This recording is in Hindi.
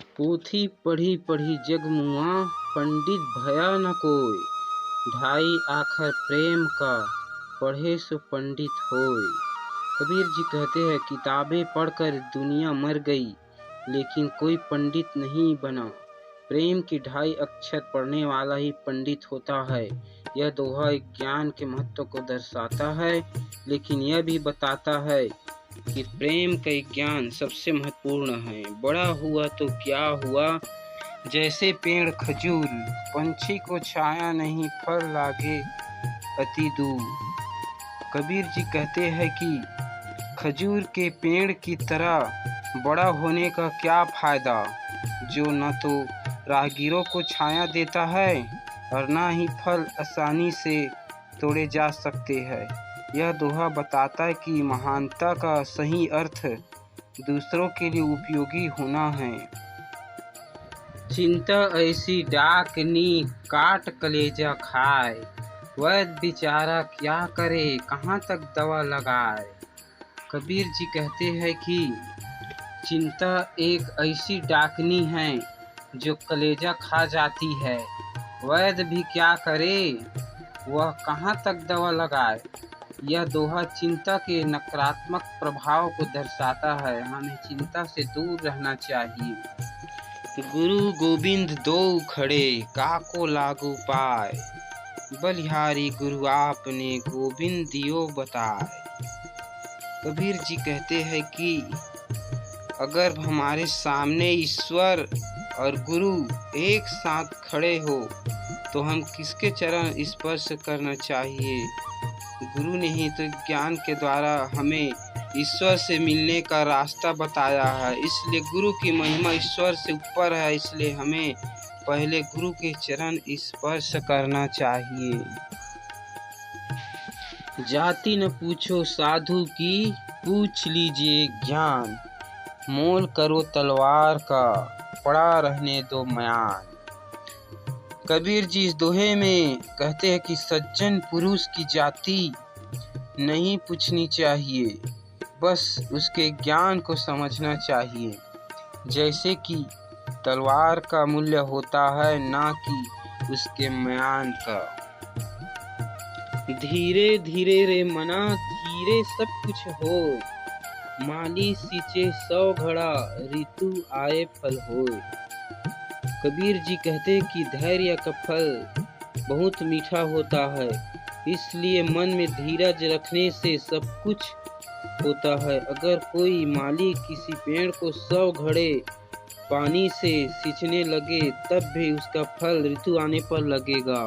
पोथी पढ़ी पढ़ी जग मुआ, पंडित भया न कोय। ढाई आखर प्रेम का, पढ़े सो पंडित होय। कबीर जी कहते हैं, किताबें पढ़कर दुनिया मर गई, लेकिन कोई पंडित नहीं बना। प्रेम की ढाई अक्षर पढ़ने वाला ही पंडित होता है। यह दोहा ज्ञान के महत्व को दर्शाता है, लेकिन यह भी बताता है कि प्रेम का ज्ञान सबसे महत्वपूर्ण है। बड़ा हुआ तो क्या हुआ, जैसे पेड़ खजूर, पंछी को छाया नहीं, फल लागे अति दूर। कबीर जी कहते हैं कि खजूर के पेड़ की तरह बड़ा होने का क्या फायदा, जो न तो राहगीरों को छाया देता है और ना ही फल आसानी से तोड़े जा सकते हैं। यह दोहा बताता है कि महानता का सही अर्थ दूसरों के लिए उपयोगी होना है। चिंता ऐसी डाकनी, काट कलेजा खाए। वैद्य बेचारा क्या करे, कहाँ तक दवा लगाए। कबीर जी कहते हैं कि चिंता एक ऐसी डाकनी है जो कलेजा खा जाती है। वैद्य भी क्या करे, वह कहाँ तक दवा लगाए। यह दोहा चिंता के नकारात्मक प्रभाव को दर्शाता है। हमें चिंता से दूर रहना चाहिए। गुरु गोविंद दो खड़े, काको लागू पाए। बलिहारी गुरु आपने, गोविंद दियो बताए। कबीर जी कहते हैं कि अगर हमारे सामने ईश्वर और गुरु एक साथ खड़े हो तो हम किसके चरण स्पर्श करना चाहिए। गुरु ने ही तो ज्ञान के द्वारा हमें ईश्वर से मिलने का रास्ता बताया है, इसलिए गुरु की महिमा ईश्वर से ऊपर है। इसलिए हमें पहले गुरु के चरण स्पर्श करना चाहिए। जाति न पूछो साधु की, पूछ लीजिए ज्ञान। मोल करो तलवार का, पड़ा रहने दो म्यान। कबीर जी इस दोहे में कहते हैं कि सज्जन पुरुष की जाति नहीं पूछनी चाहिए, बस उसके ज्ञान को समझना चाहिए। जैसे कि तलवार का मूल्य होता है, ना कि उसके म्यान का। धीरे धीरे रे मना, धीरे सब कुछ हो। माली सींचे 100 घड़ा, ऋतु आए फल होए। कबीर जी कहते हैं कि धैर्य का फल बहुत मीठा होता है, इसलिए मन में धीरज रखने से सब कुछ होता है। अगर कोई माली किसी पेड़ को 100 घड़े पानी से सींचने लगे, तब भी उसका फल ऋतु आने पर लगेगा।